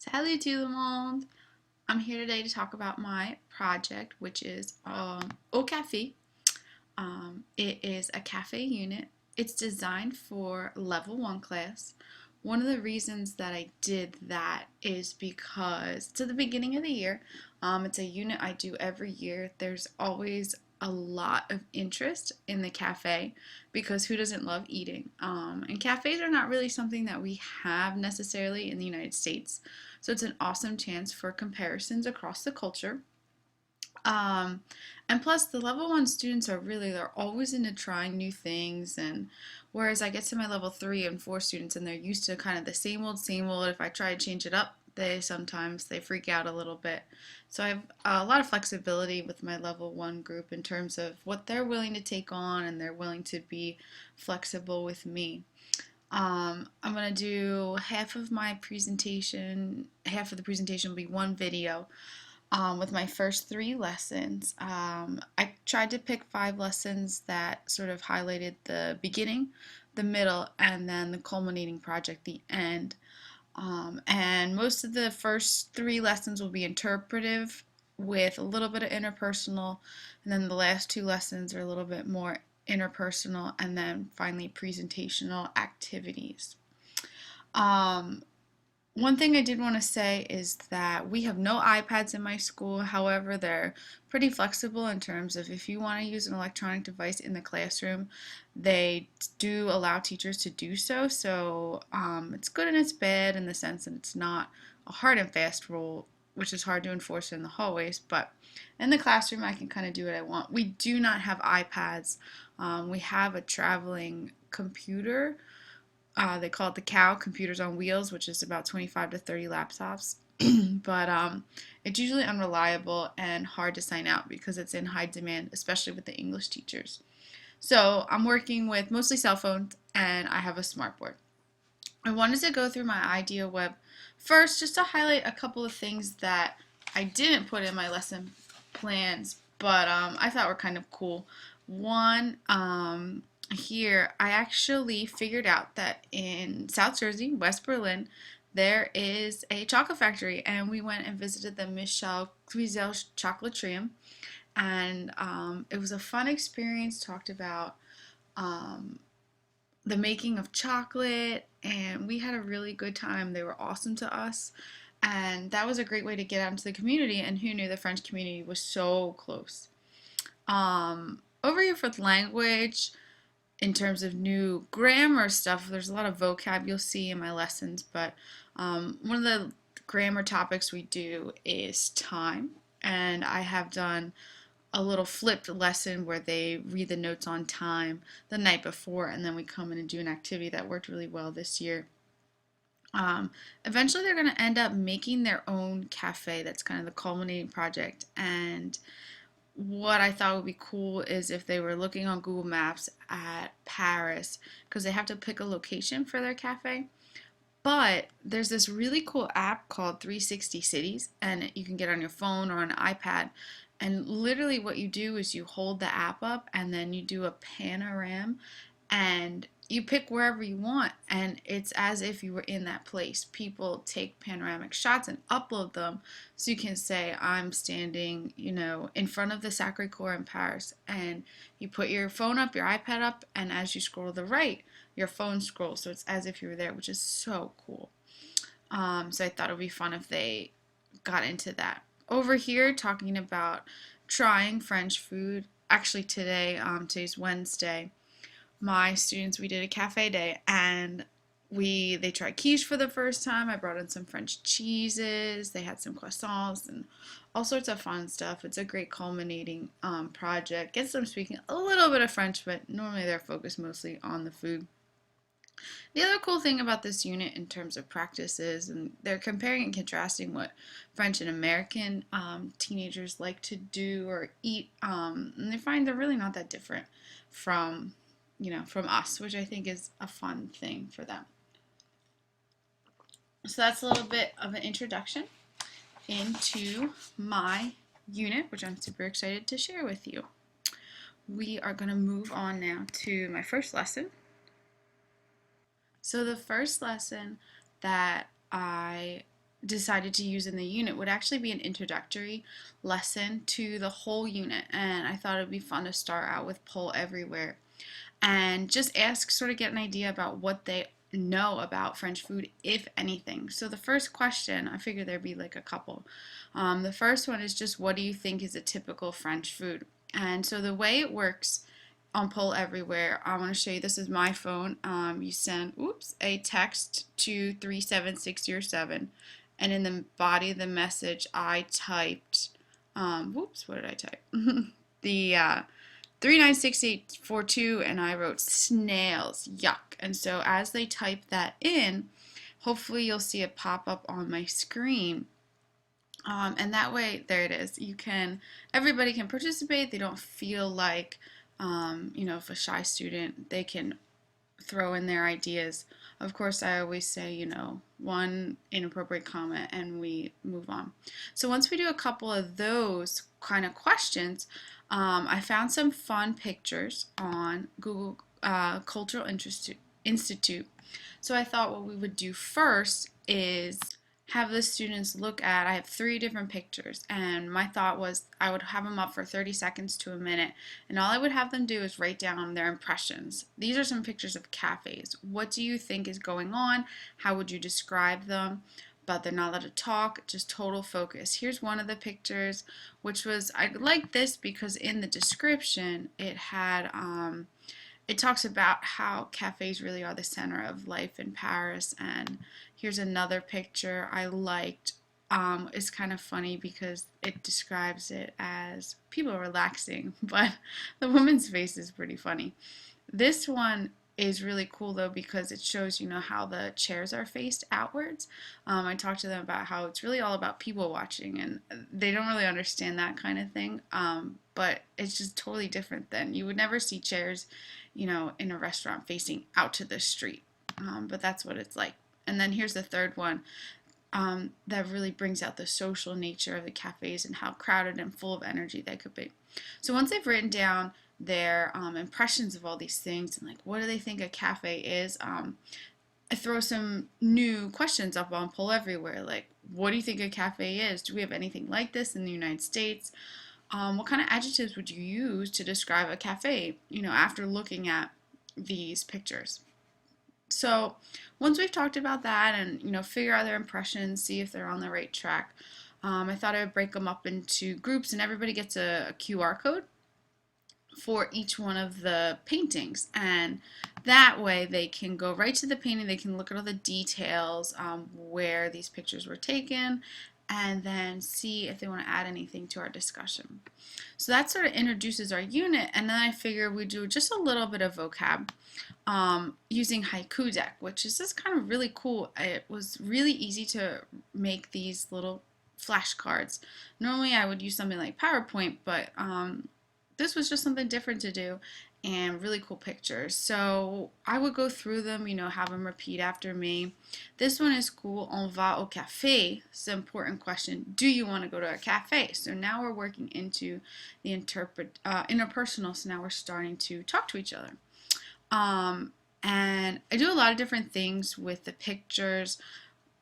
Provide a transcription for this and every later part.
Salut tout le monde! I'm here today to talk about my project, which is Au Café. It is a cafe unit. It's designed for level 1 class. One of the reasons that I did that is because to the beginning of the year, it's a unit I do every year. There's always a lot of interest in the cafe because who doesn't love eating? And cafes are not really something that we have necessarily in the United States. So it's an awesome chance for comparisons across the culture. Um, and plus, the level 1 students they're always into trying new things. And whereas I get to my level 3 and 4 students and they're used to kind of the same old, same old, if I try to change it up, they freak out a little bit. So I have a lot of flexibility with my level 1 group in terms of what they're willing to take on, and they're willing to be flexible with me. I'm going to do half of the presentation will be one video with my first 3 lessons. I tried to pick 5 lessons that sort of highlighted the beginning, the middle, and then the culminating project, the end. And most of the first 3 lessons will be interpretive with a little bit of interpersonal, and then the last 2 lessons are a little bit more interpersonal, and then finally presentational activities. One thing I did want to say is that we have no iPads in my school. However, they're pretty flexible in terms of if you want to use an electronic device in the classroom, they do allow teachers to do so. So it's good and it's bad in the sense that it's not a hard and fast rule, which is hard to enforce in the hallways. But in the classroom, I can kind of do what I want. We do not have iPads. We have a traveling computer. They call it the COW, Computers on Wheels, which is about 25 to 30 laptops. But it's usually unreliable and hard to sign out because it's in high demand, especially with the English teachers. So I'm working with mostly cell phones, and I have a smartboard. I wanted to go through my idea web first just to highlight a couple of things that I didn't put in my lesson plans, but I thought were kind of cool. One, here I actually figured out that in South Jersey, West Berlin, there is a chocolate factory, and we went and visited the Michel Cuizel Chocolatrium, and it was a fun experience. Talked about the making of chocolate, and we had a really good time. They were awesome to us, and that was a great way to get out into the community, and who knew the French community was so close. Over here for the language, in terms of new grammar stuff, there's a lot of vocab you'll see in my lessons, but one of the grammar topics we do is time, and I have done a little flipped lesson where they read the notes on time the night before, and then we come in and do an activity that worked really well this year. Eventually they're going to end up making their own cafe. That's kind of the culminating project, and what I thought would be cool is if they were looking on Google Maps at Paris, because they have to pick a location for their cafe. But there's this really cool app called 360 Cities, and you can get on your phone or on an iPad. And literally what you do is you hold the app up and then you do a panorama, and you pick wherever you want, and it's as if you were in that place. People take panoramic shots and upload them, so you can say, I'm standing, in front of the Sacré-Cœur in Paris, and you put your phone up, your iPad up, and as you scroll to the right, your phone scrolls, so it's as if you were there, which is so cool. So I thought it would be fun if they got into that. Over here, talking about trying French food. Actually, today's Wednesday, my students, we did a cafe day, and they tried quiche for the first time. I brought in some French cheeses. They had some croissants and all sorts of fun stuff. It's a great culminating project. Gets them speaking a little bit of French, but normally they're focused mostly on the food. The other cool thing about this unit in terms of practices, and they're comparing and contrasting what French and American teenagers like to do or eat, and they find they're really not that different from us, which I think is a fun thing for them. So that's a little bit of an introduction into my unit, which I'm super excited to share with you. We are going to move on now to my first lesson. So the first lesson that I decided to use in the unit would actually be an introductory lesson to the whole unit, and I thought it would be fun to start out with Pull Everywhere and just ask, sort of get an idea about what they know about French food, if anything. So the first question, I figured there'd be like a couple. The first one is just, what do you think is a typical French food? And so the way it works on Pull Everywhere, I want to show you, this is my phone. You send, a text to 37607, and in the body of the message, I typed, what did I type? The 396842, and I wrote snails, yuck. And so as they type that in, hopefully you'll see it pop up on my screen. And that way, there it is. Everybody can participate. They don't feel like, if a shy student, they can throw in their ideas. Of course, I always say, one inappropriate comment and we move on. So once we do a couple of those kind of questions, I found some fun pictures on Google Cultural Institute. So I thought what we would do first is have the students look at, I have 3 different pictures, and my thought was I would have them up for 30 seconds to a minute, and all I would have them do is write down their impressions. These are some pictures of cafes. What do you think is going on? How would you describe them? But they're not allowed to talk, just total focus. Here's one of the pictures, which was, I like this because in the description it had, it talks about how cafes really are the center of life in Paris. And here's another picture I liked. It's kind of funny because it describes it as people relaxing, but the woman's face is pretty funny. This one is really cool though because it shows, how the chairs are faced outwards. I talked to them about how it's really all about people watching, and they don't really understand that kind of thing. But it's just totally different than, you would never see chairs, in a restaurant facing out to the street. But that's what it's like. And then here's the third one. That really brings out the social nature of the cafes and how crowded and full of energy they could be. So once they've written down their impressions of all these things and like what do they think a cafe is, I throw some new questions up on Pull Everywhere, like what do you think a cafe is? Do we have anything like this in the United States? What kind of adjectives would you use to describe a cafe, after looking at these pictures? So once we've talked about that and, figure out their impressions, see if they're on the right track, I thought I would break them up into groups, and everybody gets a QR code for each one of the paintings, and that way they can go right to the painting, they can look at all the details, where these pictures were taken, and then see if they want to add anything to our discussion. So that sort of introduces our unit, and then I figure we do just a little bit of vocab using Haiku Deck, which is just kind of really cool. It was really easy to make these little flashcards. Normally I would use something like PowerPoint, but this was just something different to do, and really cool pictures. So I would go through them, have them repeat after me. This one is cool. On va au café. It's an important question. Do you want to go to a cafe? So now we're working into the interpersonal. So now we're starting to talk to each other. And I do a lot of different things with the pictures.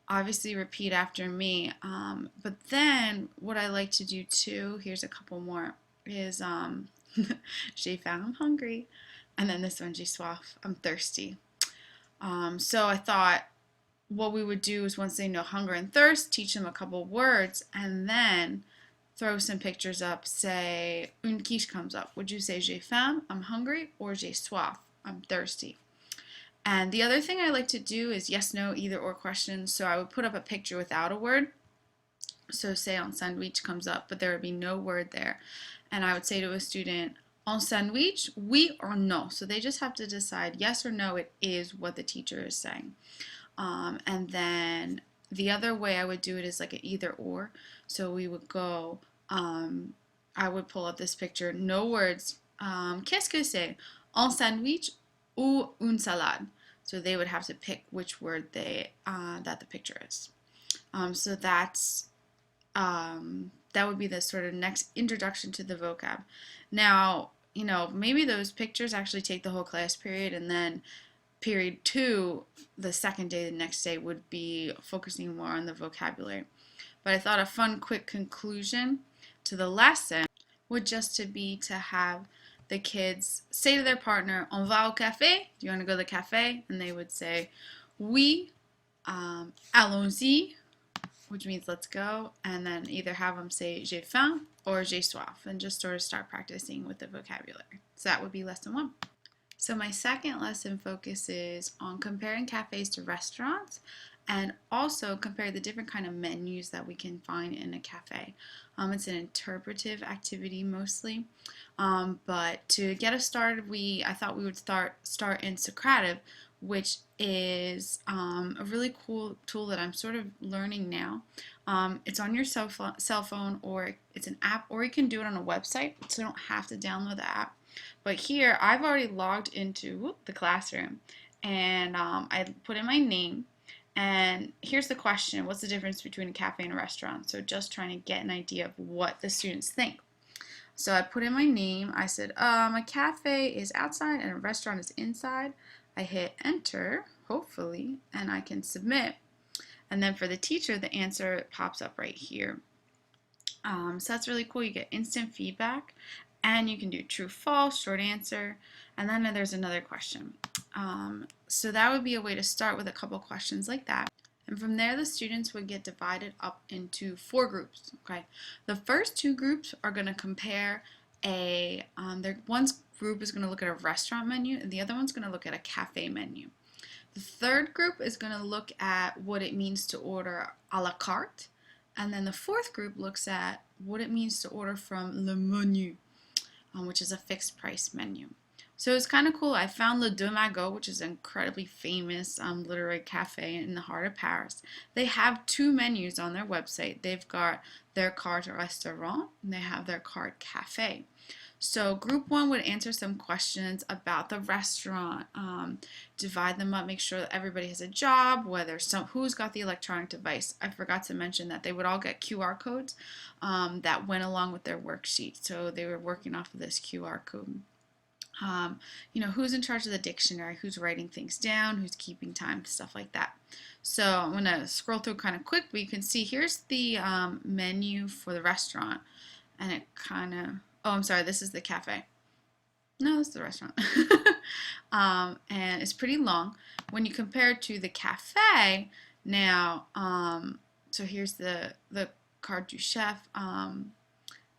Obviously repeat after me. But then what I like to do too, here's a couple more, is j'ai faim, I'm hungry. And then this one, j'ai soif, I'm thirsty. So I thought what we would do is once they know hunger and thirst, teach them a couple words, and then throw some pictures up. Say, une quiche comes up. Would you say j'ai faim, I'm hungry, or j'ai soif, I'm thirsty? And the other thing I like to do is yes, no, either or questions. So I would put up a picture without a word. So say on sandwich comes up, but there would be no word there. And I would say to a student, en sandwich, oui or no. So they just have to decide yes or no, it is what the teacher is saying. And then the other way I would do it is like an either or. So we would go, I would pull up this picture, no words. Qu'est-ce que c'est? Un sandwich ou une salade? So they would have to pick which word that the picture is. So that's that would be the sort of next introduction to the vocab. Now, maybe those pictures actually take the whole class period, and then period 2, the second day, the next day, would be focusing more on the vocabulary. But I thought a fun, quick conclusion to the lesson would just to be to have the kids say to their partner, "On va au café? Do you want to go to the cafe?" And they would say, "Oui, allons-y," which means let's go, and then either have them say "j'ai faim" or "j'ai soif," and just sort of start practicing with the vocabulary. So that would be lesson 1. So my second lesson focuses on comparing cafes to restaurants, and also compare the different kind of menus that we can find in a cafe. It's an interpretive activity mostly, but to get us started, I thought we would start in Socrative, which is a really cool tool that I'm sort of learning now. It's on your cell phone, or it's an app, or you can do it on a website, so you don't have to download the app. But here, I've already logged into the classroom, and I put in my name, and here's the question: what's the difference between a cafe and a restaurant? So just trying to get an idea of what the students think. So I put in my name. I said, a cafe is outside and a restaurant is inside. I hit enter, hopefully, and I can submit. And then for the teacher, the answer pops up right here. So that's really cool. You get instant feedback, and you can do true, false, short answer, and then there's another question. So that would be a way to start with a couple questions like that. And from there, the students would get divided up into 4 groups. Okay, the first 2 groups are going to compare one group is going to look at a restaurant menu, and the other one's going to look at a cafe menu. The third group is going to look at what it means to order a la carte, and then the fourth group looks at what it means to order from le menu, which is a fixed price menu. So it's kind of cool. I found Le Deux Magots, which is an incredibly famous literary cafe in the heart of Paris. They have 2 menus on their website. They've got their carte restaurant, and they have their carte cafe. So group 1 would answer some questions about the restaurant, divide them up, make sure that everybody has a job, who's got the electronic device. I forgot to mention that they would all get QR codes that went along with their worksheet. So they were working off of this QR code. Who's in charge of the dictionary, who's writing things down, who's keeping time, stuff like that. So I'm going to scroll through kind of quick, but you can see here's the menu for the restaurant, and it kind of, oh, I'm sorry, this is the cafe. No, this is the restaurant. And it's pretty long. When you compare it to the cafe, now, so here's the carte du chef.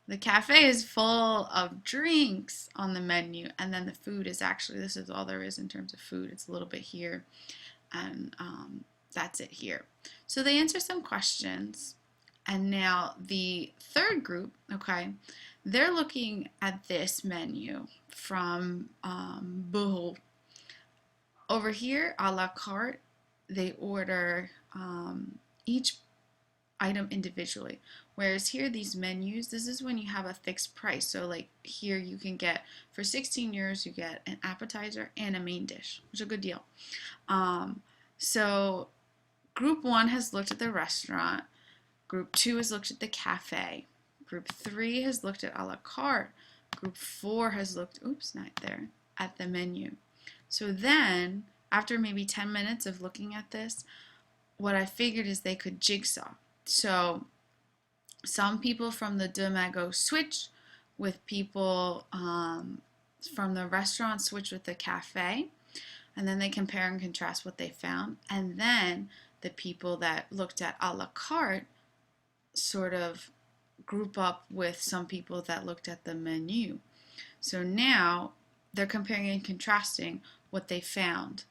The cafe is full of drinks on the menu, and then the food is actually, this is all there is in terms of food. It's a little bit here, and that's it here. So they answer some questions, and now the third group, okay, they're looking at this menu from Bureau. Over here, a la carte, they order each item individually. Whereas here, these menus, this is when you have a fixed price. So like here you can get, for 16 euros, you get an appetizer and a main dish, which is a good deal. So group 1 has looked at the restaurant. Group 2 has looked at the cafe. Group 3 has looked at a la carte. Group 4 has looked, oops, not there, at the menu. So then, after maybe 10 minutes of looking at this, what I figured is they could jigsaw. So some people from the Deux Magots switch with people from the restaurant switch with the cafe, and then they compare and contrast what they found. And then the people that looked at a la carte sort of group up with some people that looked at the menu. So now they're comparing and contrasting what they found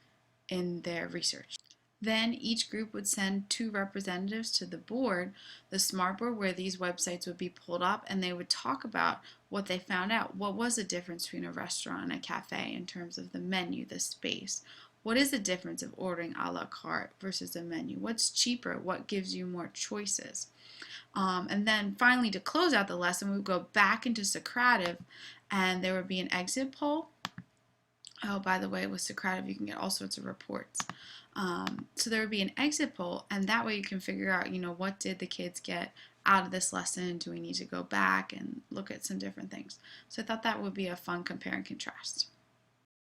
in their research. Then each group would send 2 representatives to the board, the smartboard, where these websites would be pulled up, and they would talk about what they found out. What was the difference between a restaurant and a cafe in terms of the menu, the space? What is the difference of ordering a la carte versus a menu? What's cheaper? What gives you more choices? And then finally, to close out the lesson, we would go back into Socrative, and there would be an exit poll. Oh, by the way, with Socrative, you can get all sorts of reports. So there would be an exit poll, and that way you can figure out, what did the kids get out of this lesson? Do we need to go back and look at some different things? So I thought that would be a fun compare and contrast.